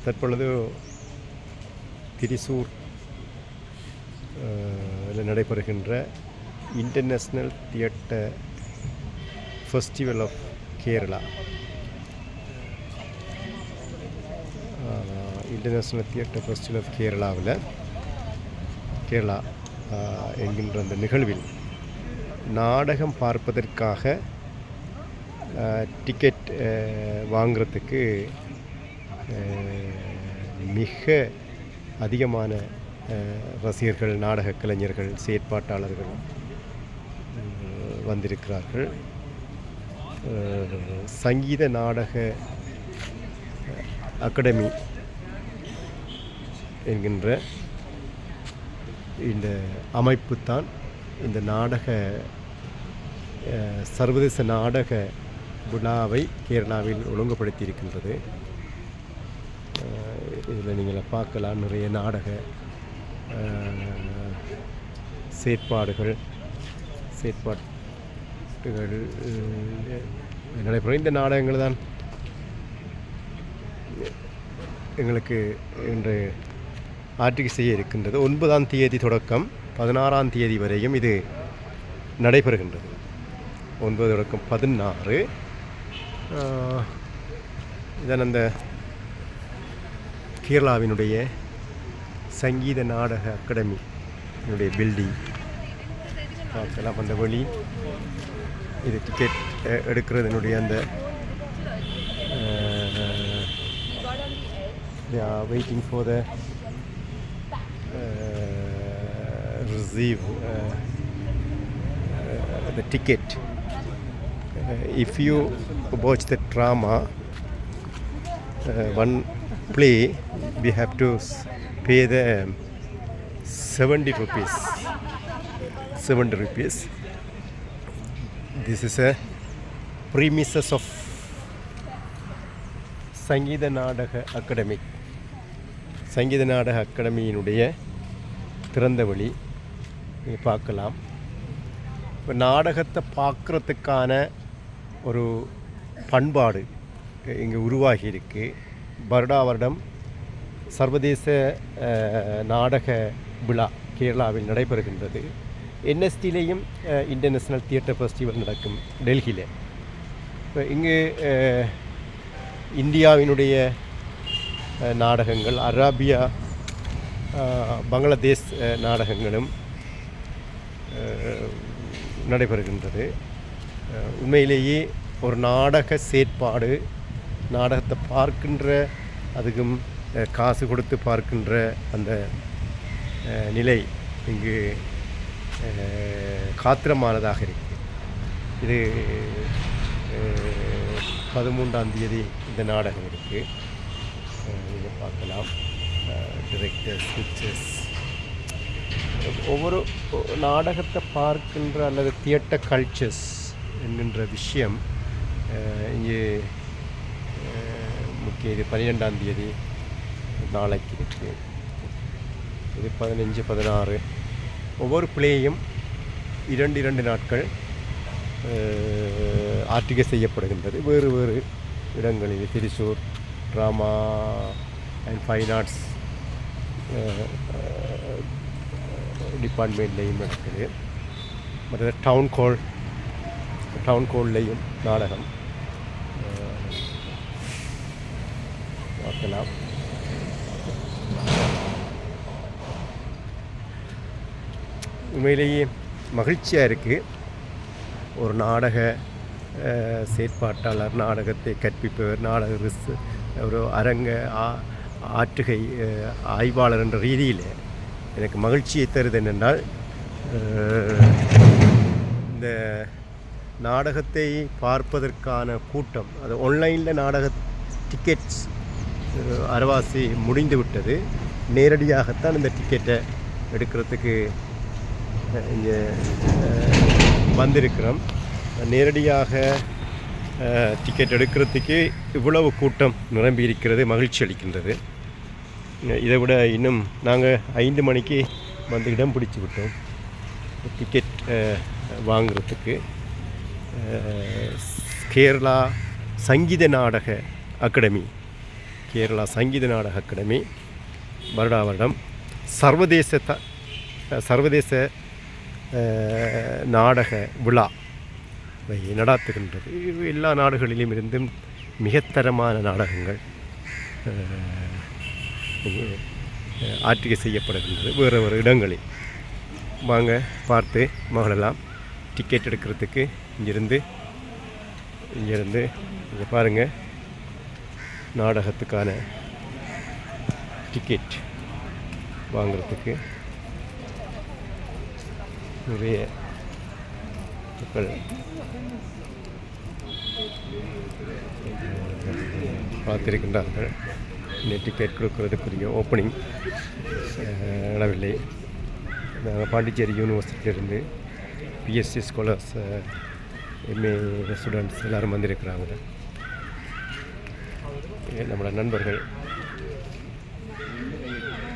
தற்பொழுது திரிசூர் நடைபெறுகின்ற international theatre festival of Kerala international theatre festival of Kerala என்கின்ற அந்த நிகழ்வில் நாடகம் பார்ப்பதற்காக டிக்கெட் வாங்கிறதுக்கு மிக அதிகமான ரசிகர்கள், நாடக கலைஞர்கள், செயற்பாட்டாளர்கள் வந்திருக்கிறார்கள். சங்கீத நாடக அகாடமி என்கின்ற இந்த அமைப்பு தான் இந்த நாடக சர்வதேச நாடக விழாவை கேரளாவில் ஒழுங்குபடுத்தி இருக்கின்றது. இதில் நீங்கள் பார்க்கலாம், நிறைய நாடக செயற்பாடுகள் நடைபெறும். இந்த நாடகங்கள் தான் எங்களுக்கு இன்று ஆற்றிக்கை செய்ய இருக்கின்றது. 9ஆம் தேதி தொடக்கம் 16ஆம் தேதி வரையும் இது நடைபெறுகின்றது. 9 தொடக்கம் 16. இதன் அந்த கேரளாவினுடைய சங்கீத நாடக அகாடமியினுடைய பில்டிங் பார்க்கலாம். அந்த வழி இது டிக்கெட் எடுக்கிறதுனுடைய அந்த waiting for the receive the ticket. If you watch the drama, one play, we have to pay the 70 rupees. This is a premises of சங்கீத நாடக அகாடமி. சங்கீத நாடக அகாடமியினுடைய திறந்த வழி பார்க்கலாம். இப்போ நாடகத்தை பார்க்குறதுக்கான ஒரு பண்பாடு இங்கே உருவாகி இருக்கு. வருடம் சர்வதேச நாடக விழா கேரளாவில் நடைபெறுகின்றது. என்எஸ்டியிலையும் இன்டர்நேஷ்னல் தியேட்டர் ஃபெஸ்டிவல் நடக்கும் டெல்லியில். இப்போ இங்கு இந்தியாவினுடைய நாடகங்கள், அரேபியா, பங்களாதேஷ் நாடகங்களும் நடைபெறுகின்றது. உண்மையிலேயே ஒரு நாடக செயற்பாடு, நாடகத்தை பார்க்கின்ற, அதுக்கும் காசு கொடுத்து பார்க்கின்ற அந்த நிலை இங்கு காத்திரமானதாக இருக்குது. இது 13ஆம் தேதி இந்த நாடகம் இருக்குது. நீங்கள் பார்க்கலாம். டிரெக்டர்ஸ், பிக்சர்ஸ், ஒவ்வொரு நாடகத்தை பார்க்கின்ற அல்லது தியேட்டர் கல்ச்சர்ஸ் என்கின்ற விஷயம் இங்கே முக்கிய. இது 12ஆம் தேதி நாளைக்கு இருக்குது. இது 15, 16. ஒவ்வொரு பிளேயும் 2 நாட்கள் ஆர்டிகை செய்யப்படுகின்றது. வேறு வேறு இடங்களில் Thrissur drama and fine arts டிபார்ட்மெண்ட்லேயும் நடக்குது. மற்ற டவுன் ஹால்லையும் நாடகம் பார்க்கலாம். உண்மையிலேயே மகிழ்ச்சியாக இருக்குது. ஒரு நாடக செயற்பாட்டாளர், நாடகத்தை கற்பிப்பவர், ஒரு அரங்க ஆற்றுகை ஆய்வாளர் என்ற ரீதியில் எனக்கு மகிழ்ச்சியை தருது. என்னென்றால், இந்த நாடகத்தை பார்ப்பதற்கான கூட்டம், அது ஆன்லைனில் நாடக டிக்கெட்ஸ் அரைவாசி முடிந்து விட்டது. நேரடியாகத்தான் இந்த டிக்கெட்டை எடுக்கிறதுக்கு இங்கே வந்திருக்கிறோம். நேரடியாக டிக்கெட் எடுக்கிறதுக்கு இவ்வளவு கூட்டம் நிரம்பி இருக்கிறது, மகிழ்ச்சி அளிக்கின்றது. இதை விட இன்னும் நாங்கள் 5 மணிக்கு வந்து இடம் பிடிச்சி விட்டோம் டிக்கெட் வாங்கிறதுக்கு. கேரளா சங்கீத நாடக அகாடமி கேரளா சங்கீத நாடக அகாடமி வருடம் சர்வதேச நாடக விழா நடாத்துகின்றது. எல்லா நாடுகளிலும் இருந்தும் மிகத்தரமான நாடகங்கள் ஆற்றிகை செய்யப்படுகின்றது வேறு இடங்களில். வாங்க பார்த்து மகளெல்லாம். டிக்கெட் எடுக்கிறதுக்கு இங்கேருந்து இங்கே பாருங்கள், நாடகத்துக்கான டிக்கெட் வாங்கிறதுக்கு நிறைய மக்கள் பார்த்திருக்கின்றார்கள். இன்னும் டிக்கெட் கொடுக்கறதுக்குரிய ஓப்பனிங் நடவில்லை. நாங்கள் பாண்டிச்சேரி யூனிவர்சிட்டியிலேருந்து பிஎஸ்சி ஸ்காலர்ஸ், எம்ஏ ஸ்டூடெண்ட்ஸ் எல்லோரும் வந்திருக்கிறாங்க. நம்மளோட நண்பர்கள்